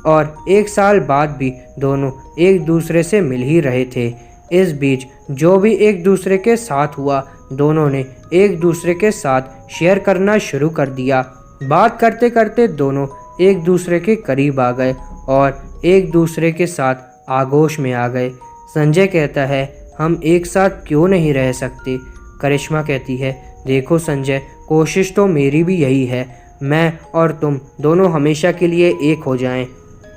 और 1 साल बाद भी दोनों एक दूसरे से मिल ही रहे थे। इस बीच जो भी एक दूसरे के साथ हुआ, दोनों ने एक दूसरे के साथ शेयर करना शुरू कर दिया। बात करते करते दोनों एक दूसरे के करीब आ गए और एक दूसरे के साथ आगोश में आ गए। संजय कहता है, हम एक साथ क्यों नहीं रह सकते? करिश्मा कहती है, देखो संजय, कोशिश तो मेरी भी यही है, मैं और तुम दोनों हमेशा के लिए एक हो जाएं।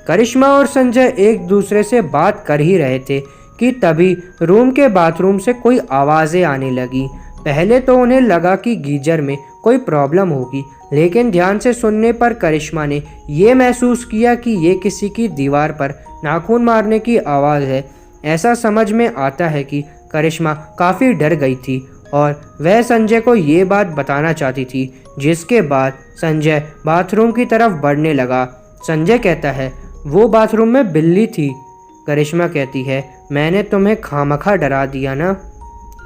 करिश्मा और संजय एक दूसरे से बात कर ही रहे थे कि तभी रूम के बाथरूम से कोई आवाज़ें आने लगी। पहले तो उन्हें लगा कि गीजर में कोई प्रॉब्लम होगी, लेकिन ध्यान से सुनने पर करिश्मा ने ये महसूस किया कि ये किसी की दीवार पर नाखून मारने की आवाज़ है। ऐसा समझ में आता है कि करिश्मा काफ़ी डर गई थी और वह संजय को ये बात बताना चाहती थी, जिसके बाद संजय बाथरूम की तरफ बढ़ने लगा। संजय कहता है, वो बाथरूम में बिल्ली थी। करिश्मा कहती है, मैंने तुम्हें खामखा डरा दिया ना।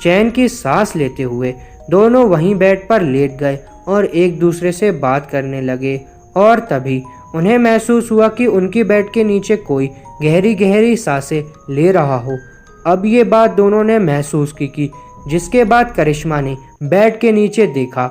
चैन की सांस लेते हुए दोनों वहीं बेड पर लेट गए और एक दूसरे से बात करने लगे और तभी उन्हें महसूस हुआ कि उनकी बेड के नीचे कोई गहरी गहरी सांसें ले रहा हो। अब ये बात दोनों ने महसूस की जिसके बाद करिश्मा ने बेड के नीचे देखा।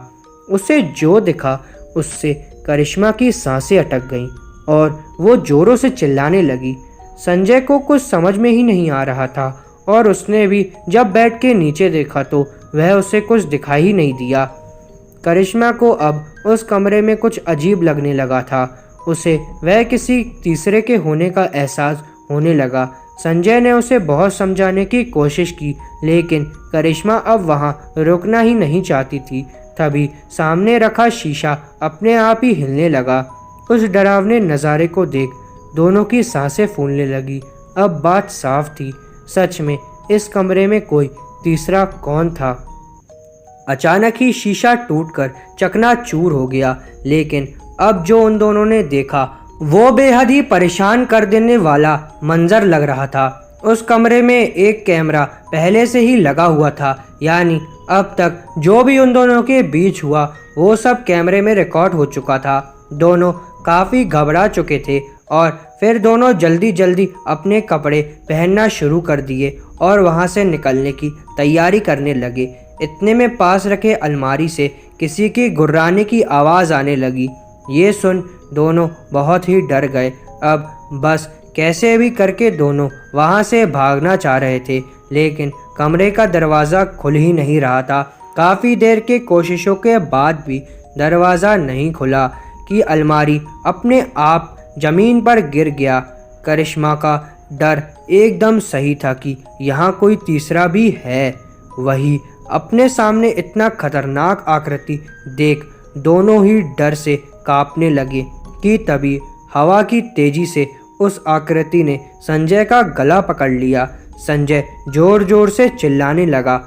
उसे जो दिखा उससे करिश्मा की सांसें अटक गईं और वो जोरों से चिल्लाने लगी। संजय को कुछ समझ में ही नहीं आ रहा था और उसने भी जब बेड के नीचे देखा तो वह उसे कुछ दिखाई ही नहीं दिया। करिश्मा को अब उस कमरे में कुछ अजीब लगने लगा था। उसे वह किसी तीसरे के होने का एहसास होने लगा। संजय ने उसे बहुत समझाने की कोशिश की, लेकिन करिश्मा अब वहां रुकना ही नहीं चाहती थी। तभी सामने रखा शीशा अपने आप ही हिलने लगा। उस डरावने नज़ारे को देख दोनों की सांसें फूलने लगी। अब बात साफ थी, सच में इस कमरे में कोई तीसरा कौन था? अचानक ही शीशा टूटकर चकनाचूर हो गया, लेकिन अब जो उन दोनों ने देखा वो बेहद ही परेशान कर देने वाला मंजर लग रहा था। उस कमरे में एक कैमरा पहले से ही लगा हुआ था, यानी अब तक जो भी उन दोनों के बीच हुआ वो सब कैमरे में रिकॉर्ड हो चुका था। दोनों काफ़ी घबरा चुके थे और फिर दोनों जल्दी जल्दी अपने कपड़े पहनना शुरू कर दिए और वहां से निकलने की तैयारी करने लगे। इतने में पास रखे अलमारी से किसी की गुर्राने की आवाज़ आने लगी। ये सुन दोनों बहुत ही डर गए। अब बस कैसे भी करके दोनों वहां से भागना चाह रहे थे, लेकिन कमरे का दरवाज़ा खुल ही नहीं रहा था। काफ़ी देर के कोशिशों के बाद भी दरवाज़ा नहीं खुला कि अलमारी अपने आप ज़मीन पर गिर गया। करिश्मा का डर एकदम सही था कि यहाँ कोई तीसरा भी है। वही अपने सामने इतना खतरनाक आकृति देख दोनों ही डर से कांपने लगे कि तभी हवा की तेजी से उस आकृति ने संजय का गला पकड़ लिया। संजय जोर जोर से चिल्लाने लगा,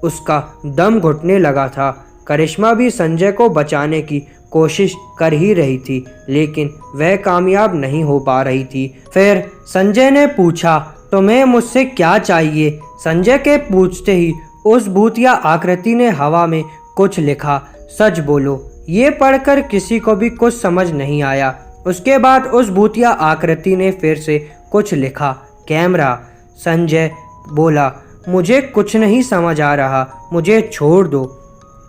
उसका दम घुटने लगा था। करिश्मा भी संजय को बचाने की कोशिश कर ही रही थी, लेकिन वह कामयाब नहीं हो पा रही थी। फिर संजय ने पूछा, तुम्हें मुझसे क्या चाहिए? संजय के पूछते ही उस भूतिया आकृति ने हवा में कुछ लिखा, सच बोलो। ये पढ़कर किसी को भी कुछ समझ नहीं आया। उसके बाद उस भूतिया आकृति ने फिर से कुछ लिखा, कैमरा। संजय बोला, मुझे कुछ नहीं समझ आ रहा, मुझे छोड़ दो।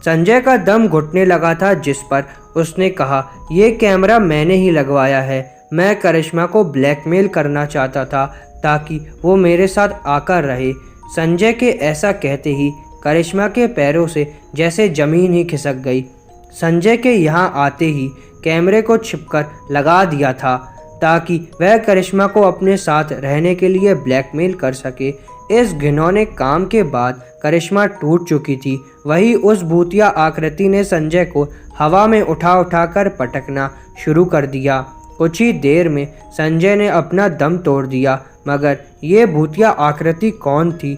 संजय का दम घुटने लगा था, जिस पर उसने कहा, ये कैमरा मैंने ही लगवाया है। मैं करिश्मा को ब्लैकमेल करना चाहता था ताकि वो मेरे साथ आकर रहे। संजय के ऐसा कहते ही करिश्मा के पैरों से जैसे ज़मीन ही खिसक गई। संजय के यहाँ आते ही कैमरे को छिपकर लगा दिया था ताकि वह करिश्मा को अपने साथ रहने के लिए ब्लैकमेल कर सके। इस घिनौने काम के बाद करिश्मा टूट चुकी थी। वही उस भूतिया आकृति ने संजय को हवा में उठा कर पटकना शुरू कर दिया। कुछ ही देर में संजय ने अपना दम तोड़ दिया, मगर ये भूतिया आकृति कौन थी?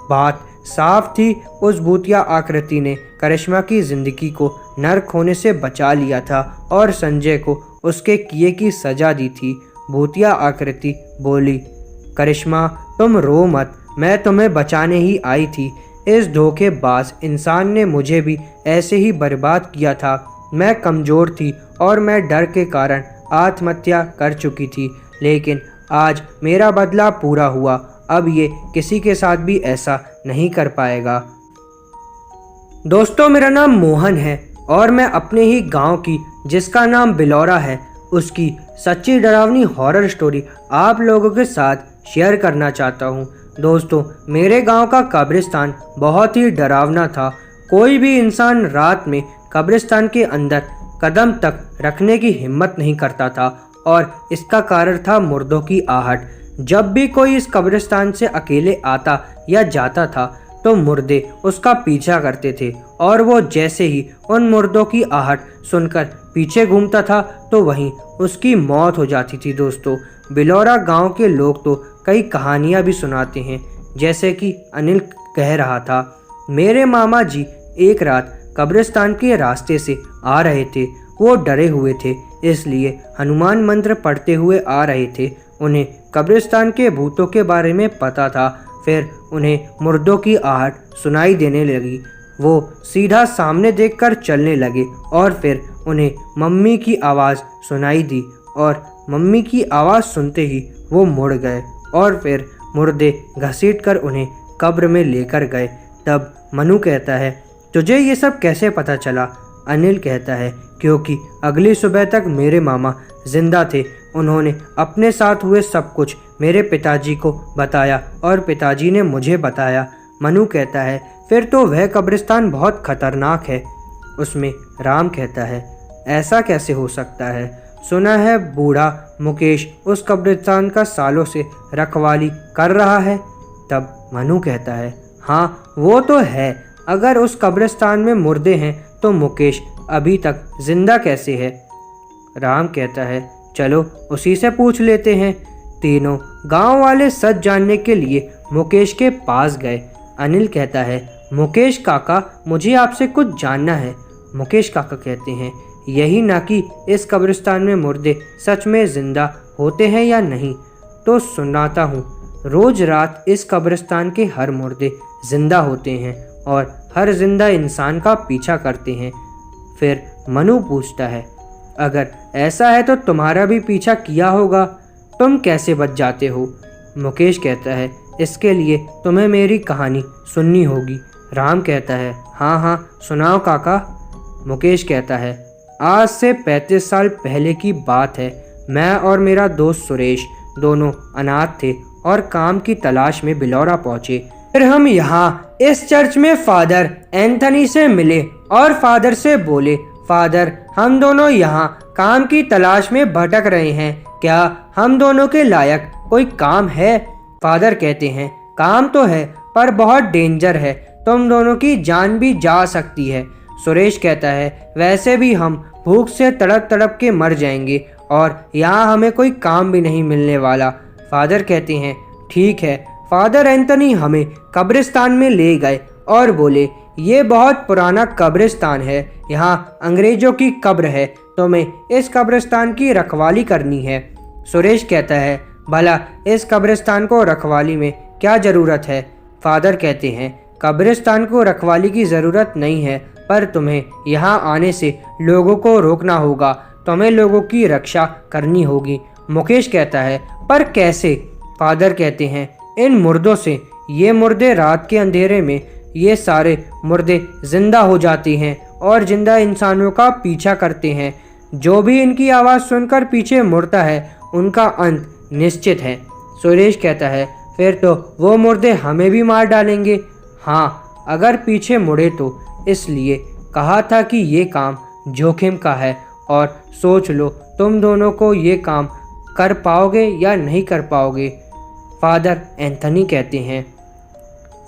बात साफ थी, उस भूतिया आकृति ने करिश्मा की जिंदगी को नर्क होने से बचा लिया था और संजय को उसके किए की सजा दी थी। भूतिया आकृति बोली, करिश्मा तुम रो मत, मैं तुम्हें बचाने ही आई थी। इस धोखेबाज इंसान ने मुझे भी ऐसे ही बर्बाद किया था। मैं कमज़ोर थी और मैं डर के कारण आत्महत्या कर चुकी थी, लेकिन आज मेरा बदला पूरा हुआ। अब ये किसी के साथ भी ऐसा नहीं कर पाएगा। दोस्तों, मेरा नाम मोहन है और मैं अपने ही गांव की, जिसका नाम बिलौरा है, उसकी सच्ची डरावनी हॉरर स्टोरी आप लोगों के साथ शेयर करना चाहता हूं। दोस्तों, मेरे गांव का कब्रिस्तान बहुत ही डरावना था। कोई भी इंसान रात में कब्रिस्तान के अंदर कदम तक रखने की हिम्मत नहीं करता था और इसका कारण था मुर्दों की आहट। जब भी कोई इस कब्रिस्तान से अकेले आता या जाता था तो मुर्दे उसका पीछा करते थे और वो जैसे ही उन मुर्दों की आहट सुनकर पीछे घूमता था तो वहीं उसकी मौत हो जाती थी। दोस्तों, बिलौरा गांव के लोग तो कई कहानियां भी सुनाते हैं, जैसे कि अनिल कह रहा था। मेरे मामा जी एक रात कब्रिस्तान के रास्ते से आ रहे थे। वो डरे हुए थे, इसलिए हनुमान मंत्र पढ़ते हुए आ रहे थे। उन्हें कब्रिस्तान के भूतों के बारे में पता था। फिर उन्हें मुर्दों की आहट सुनाई देने लगी। वो सीधा सामने देखकर चलने लगे और फिर उन्हें मम्मी की आवाज़ सुनाई दी और मम्मी की आवाज़ सुनते ही वो मुड़ गए और फिर मुर्दे घसीटकर उन्हें कब्र में लेकर गए। तब मनु कहता है, तुझे ये सब कैसे पता चला? अनिल कहता है, क्योंकि अगली सुबह तक मेरे मामा जिंदा थे। उन्होंने अपने साथ हुए सब कुछ मेरे पिताजी को बताया और पिताजी ने मुझे बताया। मनु कहता है, फिर तो वह कब्रिस्तान बहुत खतरनाक है। उसमें राम कहता है, ऐसा कैसे हो सकता है? सुना है बूढ़ा मुकेश उस कब्रिस्तान का सालों से रखवाली कर रहा है। तब मनु कहता है, हाँ वो तो है। अगर उस कब्रिस्तान में मुर्दे हैं तो मुकेश अभी तक जिंदा कैसे है? राम कहता है, चलो उसी से पूछ लेते हैं। तीनों गांव वाले सच जानने के लिए मुकेश के पास गए। अनिल कहता है, मुकेश काका, मुझे आपसे कुछ जानना है। मुकेश काका कहते हैं, यही ना कि इस कब्रिस्तान में मुर्दे सच में जिंदा होते हैं या नहीं? तो सुनाता हूँ। रोज रात इस कब्रिस्तान के हर मुर्दे जिंदा होते हैं और हर जिंदा इंसान का पीछा करते हैं। फिर मनु पूछता है, अगर ऐसा है तो तुम्हारा भी पीछा किया होगा, तुम कैसे बच जाते हो? मुकेश कहता है, इसके लिए तुम्हें मेरी कहानी सुननी होगी। राम कहता है, हाँ हाँ सुनाओ काका। मुकेश कहता है, आज से 35 साल पहले की बात है। मैं और मेरा दोस्त सुरेश दोनों अनाथ थे और काम की तलाश में बिलौरा पहुंचे। फिर हम यहाँ इस चर्च में फादर एंथनी से मिले और फादर से बोले, फादर हम दोनों यहाँ काम की तलाश में भटक रहे हैं, क्या हम दोनों के लायक कोई काम है? फादर कहते हैं, काम तो है पर बहुत डेंजर है, तुम दोनों की जान भी जा सकती है। सुरेश कहता है, वैसे भी हम भूख से तड़प तड़प के मर जाएंगे और यहाँ हमें कोई काम भी नहीं मिलने वाला। फादर कहते हैं, ठीक है। फादर एंथनी हमें कब्रिस्तान में ले गए और बोले, ये बहुत पुराना कब्रिस्तान है, यहाँ अंग्रेजों की कब्र है, तुम्हें इस कब्रिस्तान की रखवाली करनी है। सुरेश कहता है, भला इस कब्रिस्तान को रखवाली में क्या ज़रूरत है? फादर कहते हैं, कब्रिस्तान को रखवाली की ज़रूरत नहीं है, पर तुम्हें यहाँ आने से लोगों को रोकना होगा, तुम्हें लोगों की रक्षा करनी होगी। मुकेश कहता है, पर कैसे? फादर कहते हैं, इन मुर्दों से। ये मुर्दे रात के अंधेरे में ये सारे मुर्दे जिंदा हो जाते हैं और जिंदा इंसानों का पीछा करते हैं। जो भी इनकी आवाज़ सुनकर पीछे मुड़ता है उनका अंत निश्चित है। सुरेश कहता है, फिर तो वो मुर्दे हमें भी मार डालेंगे। हाँ, अगर पीछे मुड़े तो। इसलिए कहा था कि ये काम जोखिम का है और सोच लो तुम दोनों को ये काम कर पाओगे या नहीं कर पाओगे। फादर एंथनी कहते हैं।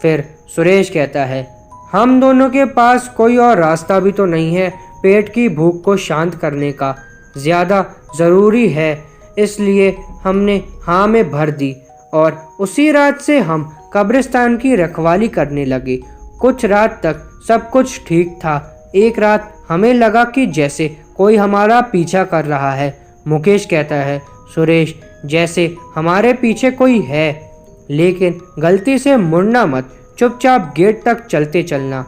फिर सुरेश कहता है, हम दोनों के पास कोई और रास्ता भी तो नहीं है पेट की भूख को शांत करने का। ज़्यादा ज़रूरी है इसलिए हमने हाँ में भर दी और उसी रात से हम कब्रिस्तान की रखवाली करने लगे। कुछ रात तक सब कुछ ठीक था। एक रात हमें लगा कि जैसे कोई हमारा पीछा कर रहा है। मुकेश कहता है, सुरेश जैसे हमारे पीछे कोई है, लेकिन गलती से मुड़ना मत, चुपचाप गेट तक चलते चलना।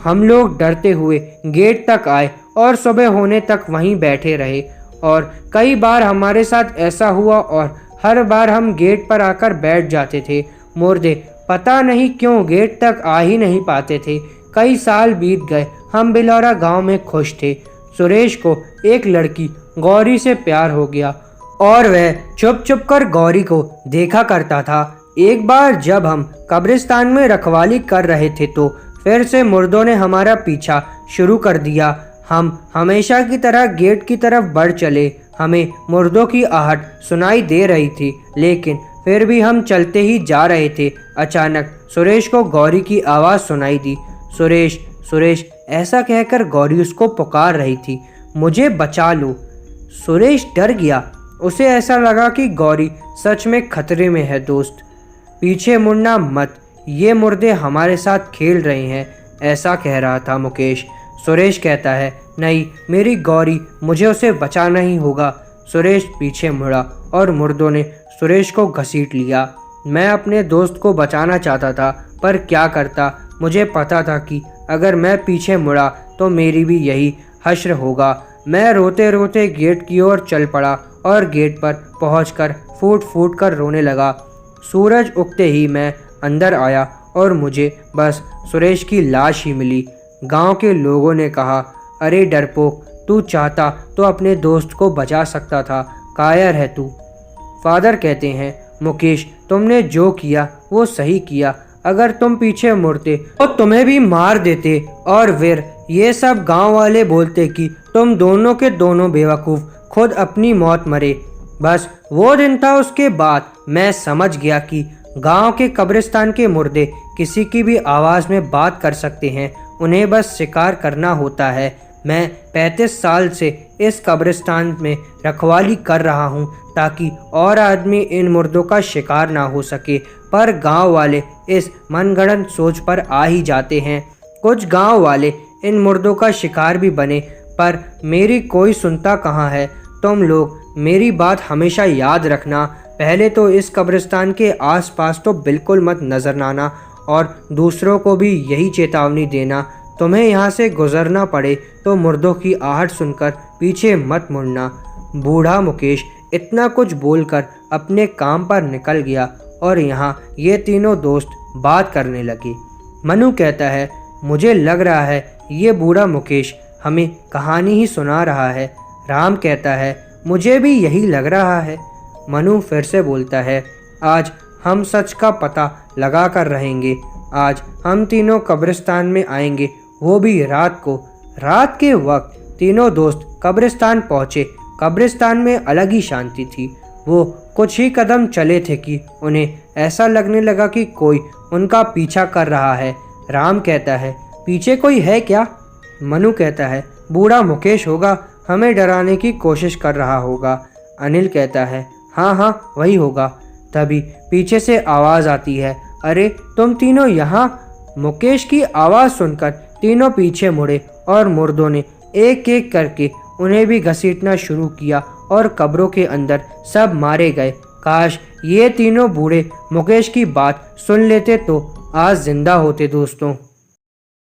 हम लोग डरते हुए गेट तक आए और सुबह होने तक वहीं बैठे रहे और कई बार हमारे साथ ऐसा हुआ और हर बार हम गेट पर आकर बैठ जाते थे। मुर्दे पता नहीं क्यों गेट तक आ ही नहीं पाते थे। कई साल बीत गए। हम बिलौरा गांव में खुश थे। सुरेश को एक लड़की गौरी से प्यार हो गया और वह चुप चुप कर गौरी को देखा करता था। एक बार जब हम कब्रिस्तान में रखवाली कर रहे थे तो फिर से मुर्दों ने हमारा पीछा शुरू कर दिया। हम हमेशा की तरह गेट की तरफ बढ़ चले। हमें मुर्दों की आहट सुनाई दे रही थी, लेकिन फिर भी हम चलते ही जा रहे थे। अचानक सुरेश को गौरी की आवाज़ सुनाई दी। सुरेश सुरेश ऐसा कहकर गौरी उसको पुकार रही थी। मुझे बचा लो। सुरेश डर गया। उसे ऐसा लगा कि गौरी सच में खतरे में है। दोस्त पीछे मुड़ना मत, ये मुर्दे हमारे साथ खेल रहे हैं, ऐसा कह रहा था मुकेश। सुरेश कहता है, नहीं मेरी गौरी, मुझे उसे बचाना ही होगा। सुरेश पीछे मुड़ा और मुर्दों ने सुरेश को घसीट लिया। मैं अपने दोस्त को बचाना चाहता था, पर क्या करता। मुझे पता था कि अगर मैं पीछे मुड़ा तो मेरी भी यही हश्र होगा। मैं रोते रोते गेट की ओर चल पड़ा और गेट पर पहुंचकर फूट फूट कर रोने लगा। सूरज उगते ही मैं अंदर आया और मुझे बस सुरेश की लाश ही मिली। गांव के लोगों ने कहा, अरे डरपोक, तू चाहता तो अपने दोस्त को बचा सकता था, कायर है तू। फादर कहते हैं, मुकेश तुमने जो किया वो सही किया। अगर तुम पीछे मुड़ते तो तुम्हें भी मार देते और फिर ये सब गांव वाले बोलते कि तुम दोनों के दोनों बेवकूफ़ खुद अपनी मौत मरे। बस वो दिन था। उसके बाद मैं समझ गया कि गांव के कब्रिस्तान के मुर्दे किसी की भी आवाज़ में बात कर सकते हैं, उन्हें बस शिकार करना होता है। मैं 35 साल से इस कब्रिस्तान में रखवाली कर रहा हूँ ताकि और आदमी इन मुर्दों का शिकार ना हो सके, पर गांव वाले इस मनगढ़ंत सोच पर आ ही जाते हैं। कुछ गांव वाले इन मुर्दों का शिकार भी बने, पर मेरी कोई सुनता कहाँ है। तुम लोग मेरी बात हमेशा याद रखना। पहले तो इस कब्रिस्तान के आसपास तो बिल्कुल मत नजर आना और दूसरों को भी यही चेतावनी देना। तुम्हें यहाँ से गुजरना पड़े तो मुर्दों की आहट सुनकर पीछे मत मुड़ना। बूढ़ा मुकेश इतना कुछ बोलकर अपने काम पर निकल गया और यहाँ ये तीनों दोस्त बात करने लगे। मनु कहता है, मुझे लग रहा है ये बूढ़ा मुकेश हमें कहानी ही सुना रहा है। राम कहता है, मुझे भी यही लग रहा है। मनु फिर से बोलता है, आज हम सच का पता लगा कर रहेंगे। आज हम तीनों कब्रिस्तान में आएंगे, वो भी रात को। रात के वक्त तीनों दोस्त कब्रिस्तान पहुँचे। कब्रिस्तान में अलग ही शांति थी। वो कुछ ही कदम चले थे कि उन्हें ऐसा लगने लगा कि कोई उनका पीछा कर रहा है। राम कहता है, पीछे कोई है क्या? मनु कहता है, बूढ़ा मुकेश होगा, हमें डराने की कोशिश कर रहा होगा। अनिल कहता है, हाँ हाँ वही होगा। तभी पीछे से आवाज़ आती है, अरे तुम तीनों यहाँ। मुकेश की आवाज़ सुनकर तीनों पीछे मुड़े और मुर्दों ने एक एक करके उन्हें भी घसीटना शुरू किया और कब्रों के अंदर सब मारे गए। काश ये तीनों बूढ़े मुकेश की बात सुन लेते तो आज जिंदा होते दोस्तों।